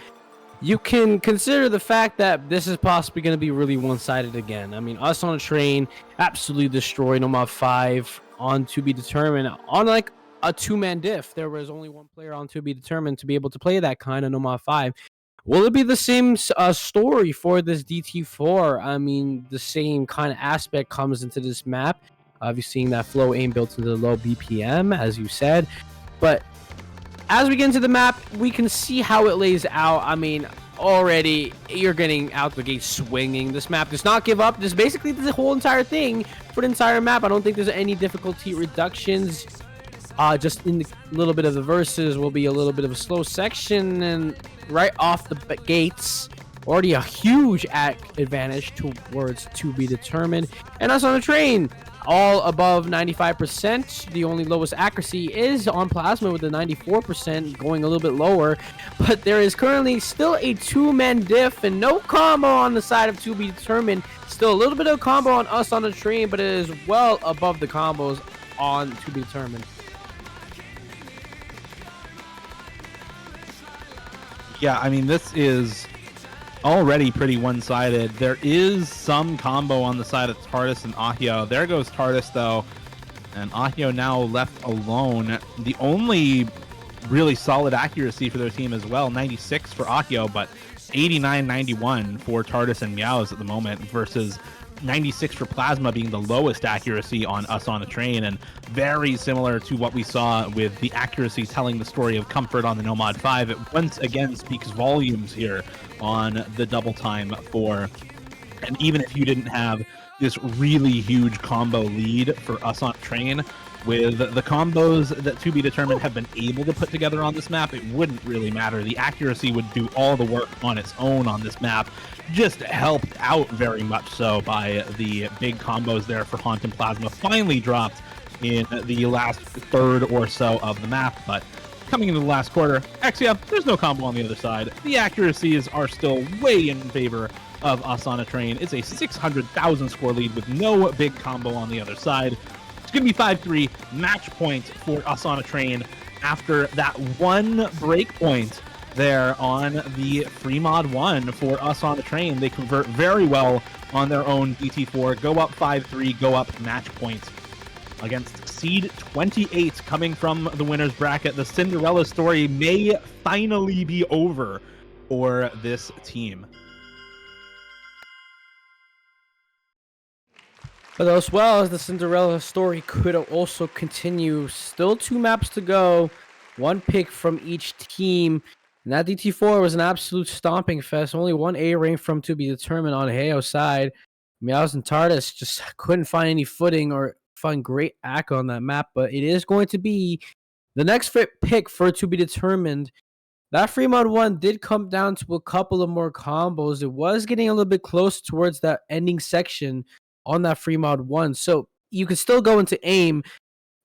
you can consider the fact that this is possibly going to be really one-sided again. I mean, Us on a Train absolutely destroyed Noma 5 on To Be Determined on like a two-man diff. There was only one player on To Be Determined to be able to play that kind of Noma 5. Will it be the same story for this DT4? I mean, the same kind of aspect comes into this map. Obviously, seeing that flow aim built into the low BPM, as you said. But as we get into the map, we can see how it lays out. I mean, already you're getting out the gate swinging. This map does not give up. This is basically the whole entire thing for the entire map. I don't think there's any difficulty reductions. Just in the little bit of the verses will be a little bit of a slow section, and right off the gates, already a huge advantage towards To Be Determined. And Us on a Train, all above 95%. The only lowest accuracy is on Plasma with the 94%, going a little bit lower. But there is currently still a two-man diff and no combo on the side of To Be Determined. Still a little bit of combo on Us on a Train, but it is well above the combos on To Be Determined. Yeah, I mean, this is already pretty one-sided. There is some combo on the side of Tardis and Ahio. There goes Tardis, though, and Ahio now left alone. The only really solid accuracy for their team as well, 96 for Ahio, but 89-91 for Tardis and Meows at the moment, versus 96 for Plasma being the lowest accuracy on Us on a Train, and very similar to what we saw with the accuracy telling the story of Comfort on the Nomad 5. It once again speaks volumes here on the double time for, and even if you didn't have this really huge combo lead for Us on a Train, with the combos that To Be Determined have been able to put together on this map, it wouldn't really matter. The accuracy would do all the work on its own on this map, just helped out very much so by the big combos there for Haunt and Plasma, finally dropped in the last third or so of the map. But coming into the last quarter, Exia, there's no combo on the other side. The accuracies are still way in favor of Us on a Train. It's a 600,000 score lead with no big combo on the other side. It's going to be 5-3, match point for Us on a Train after that one break point there on the free mod 1 for Us on a Train. They convert very well on their own DT4, go up 5-3, go up match point against seed 28 coming from the winner's bracket. The Cinderella story may finally be over for this team. But as well as the Cinderella story could also continue. Still 2 maps to go, 1 pick from each team. And that DT4 was an absolute stomping fest. Only 1 A rank from To Be Determined on Heo's side. Meows and Tardis just couldn't find any footing or find great act on that map. But it is going to be the next pick for To Be Determined. That free mod 1 did come down to a couple of more combos. It was getting a little bit close towards that ending section on that free mod 1. So you can still go into aim,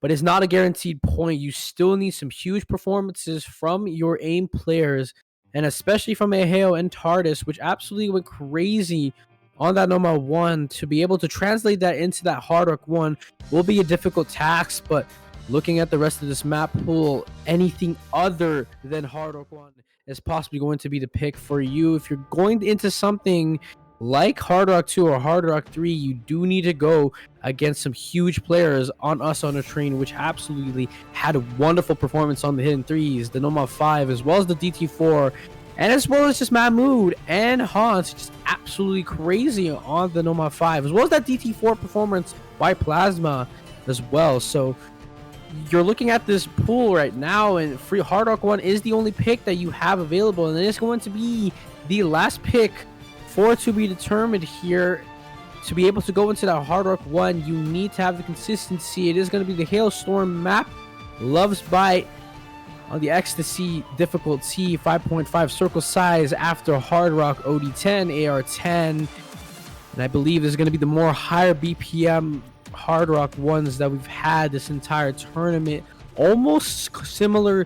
but it's not a guaranteed point. You still need some huge performances from your aim players, and especially from Aheo and Tardis, which absolutely went crazy on that Noma 1. To be able to translate that into that Hard Rock 1 will be a difficult task, but looking at the rest of this map pool, anything other than Hard Rock 1 is possibly going to be the pick for you. If you're going into something like Hard Rock 2 or Hard Rock 3, you do need to go against some huge players on Us on a Train, which absolutely had a wonderful performance on the Hidden 3s, the Noma 5, as well as the DT4, and as well as just Mahmood and Hans, just absolutely crazy on the Noma 5, as well as that DT4 performance by Plasma as well. So you're looking at this pool right now, and free Hard Rock 1 is the only pick that you have available, and it is going to be the last pick for To Be Determined here. to be able to go into that Hard Rock 1, you need to have the consistency. It is going to be the Hailstorm map. Love's Bite on the Ecstasy difficulty, 5.5 circle size after Hard Rock OD10, AR10. And I believe there's going to be the more higher BPM Hard Rock ones that we've had this entire tournament. Almost similar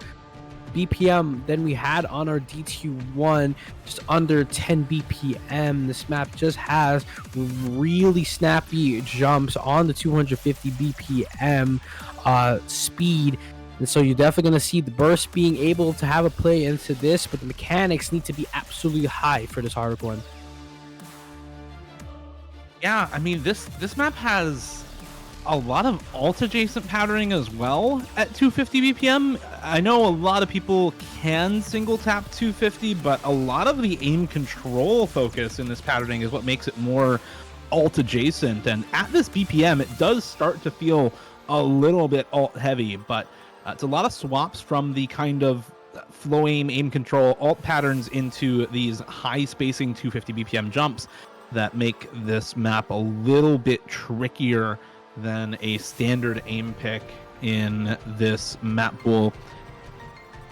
BPM than we had on our DT1, just under 10 BPM. This map just has really snappy jumps on the 250 BPM speed, and so you're definitely going to see the burst being able to have a play into this, but the mechanics need to be absolutely high for this hard one. Yeah, I mean, this map has a lot of alt adjacent patterning as well at 250 BPM. I know a lot of people can single tap 250, but a lot of the aim control focus in this patterning is what makes it more alt adjacent. And at this BPM, it does start to feel a little bit alt heavy, but it's a lot of swaps from the kind of flow aim control alt patterns into these high spacing 250 BPM jumps that make this map a little bit trickier than a standard aim pick in this map pool.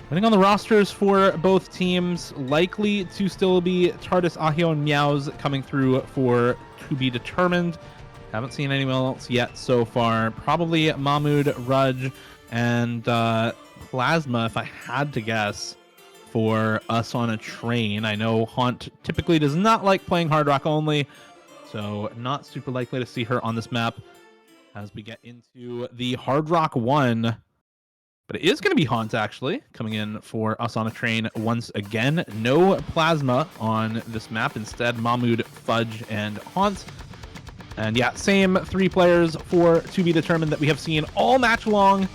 Depending on the rosters for both teams, likely to still be TARDIS, Ahio, and Meows coming through for to be determined. Haven't seen anyone else yet so far. Probably Mahmood, Rudge, and Plasma, if I had to guess, for us on a train. I know Haunt typically does not like playing Hard Rock only, so not super likely to see her on this map as we get into the Hard Rock 1. But it is going to be Haunt, actually, coming in for us on a train once again. No Plasma on this map. Instead, Mahmood, Fudge, and Haunt. And yeah, same 3 players for to be determined that we have seen all match long.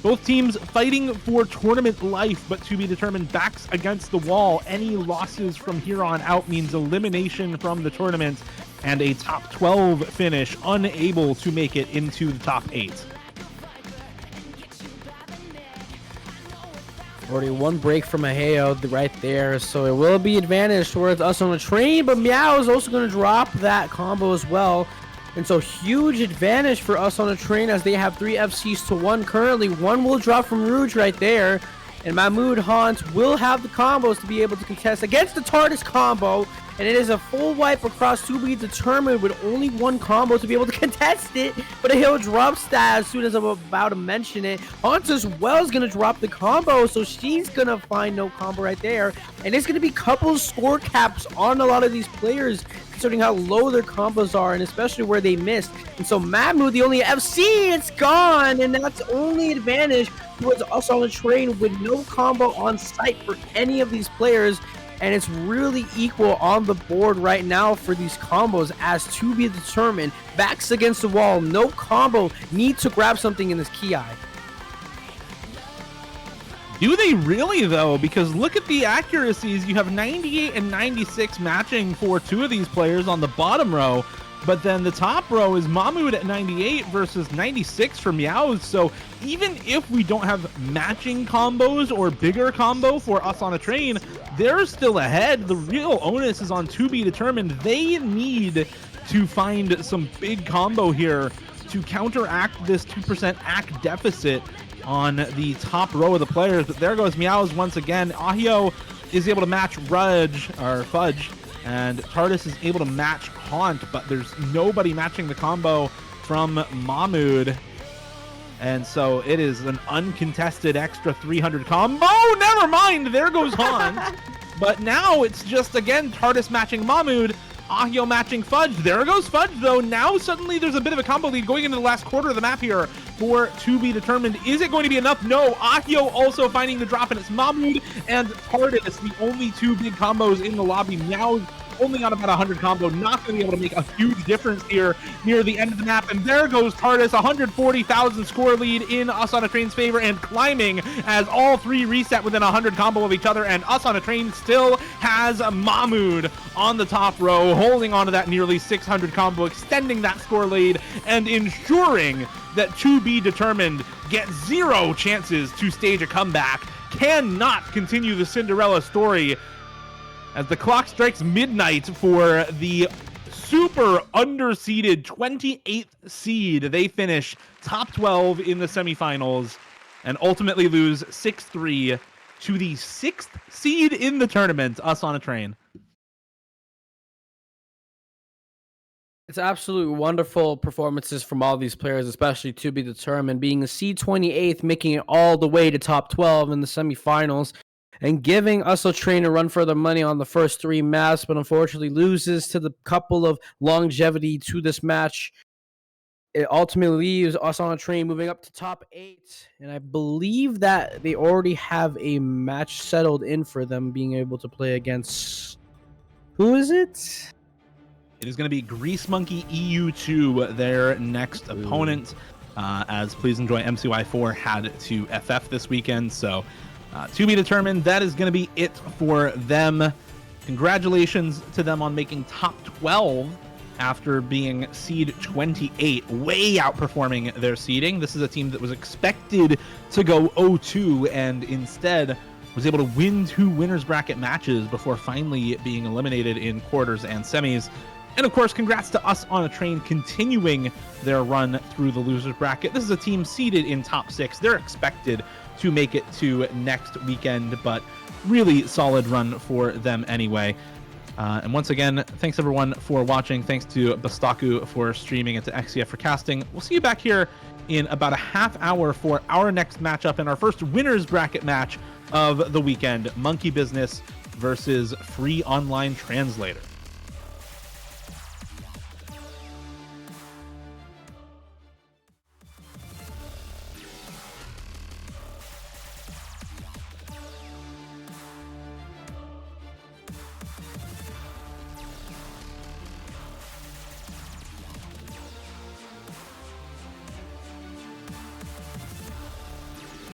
Both teams fighting for tournament life, but to be determined backs against the wall. Any losses from here on out means elimination from the tournament and a top 12 finish, unable to make it into the top 8. Already one break from Aheo right there, so it will be advantage towards us on the train, but Meow is also going to drop that combo as well. And so huge advantage for us on the train as they have 3 FCs to 1 currently. 1 will drop from Rouge right there. And Mahmood Haunt will have the combos to be able to contest against the TARDIS combo. And it is a full wipe across to be determined with only 1 combo to be able to contest it. But Aheo drops that as soon as I'm about to mention it. Haunt as well is going to drop the combo, so she's going to find no combo right there. And it's going to be couple score caps on a lot of these players, considering how low their combos are and especially where they missed. And so Mahmood, the only FC, it's gone, and that's only advantage towards us on the train with no combo on site for any of these players. And it's really equal on the board right now for these combos as to be determined. Backs against the wall, no combo, need to grab something in this Ki. Do they really, though? Because look at the accuracies. You have 98 and 96 matching for 2 of these players on the bottom row. But then the top row is Mahmood at 98 versus 96 for Meows. So even if we don't have matching combos or bigger combo for us on a train, they're still ahead. The real onus is on to be determined. They need to find some big combo here to counteract this 2% AC deficit on the top row of the players. But there goes Meows once again. Ahio is able to match Fudge, and TARDIS is able to match Haunt, but there's nobody matching the combo from Mahmood. And so it is an uncontested extra 300 combo. Oh, never mind. There goes Haunt. But now it's just, again, TARDIS matching Mahmood, Ahio matching Fudge. There goes Fudge, though. Now suddenly there's a bit of a combo lead going into the last quarter of the map here for to be determined. Is it going to be enough? No. Ahio also finding the drop, and it's Mahmood and TARDIS, the only 2 big combos in the lobby. Meow only on about 100 combo, not going to be able to make a huge difference here near the end of the map. And there goes TARDIS, 140,000 score lead in Us on a Train's favor and climbing as all 3 reset within 100 combo of each other. And Us on a Train still has Mahmood on the top row, holding on to that nearly 600 combo, extending that score lead and ensuring that to be determined get 0 chances to stage a comeback. Cannot continue the Cinderella story as the clock strikes midnight for the super underseeded 28th seed. They finish top 12 in the semifinals and ultimately lose 6-3 to the 6th seed in the tournament, Us on a Train. It's absolute wonderful performances from all these players, especially to be determined, being a seed 28th, making it all the way to top 12 in the semifinals, and giving Us a Train a run for their money on the first 3 maps, but unfortunately loses to the couple of longevity to this match. It ultimately leaves Us on a Train moving up to top 8, and I believe that they already have a match settled in for them being able to play against... Who is it? It is going to be Grease Monkey EU2, their next opponent, as Please Enjoy MCY4 had to FF this weekend. So to be determined, that is going to be it for them. Congratulations to them on making top 12 after being seed 28, way outperforming their seeding. This is a team that was expected to go 0-2 and instead was able to win 2 winners bracket matches before finally being eliminated in quarters and semis. And of course, congrats to Us on a Train continuing their run through the losers bracket. This is a team seeded in top 6. They're expected to make it to next weekend, but really solid run for them anyway. And once again, thanks everyone for watching. Thanks to Bastaku for streaming and to XCF for casting. We'll see you back here in about a half hour for our next matchup and our first winners bracket match of the weekend. Monkey Business versus Free Online Translator.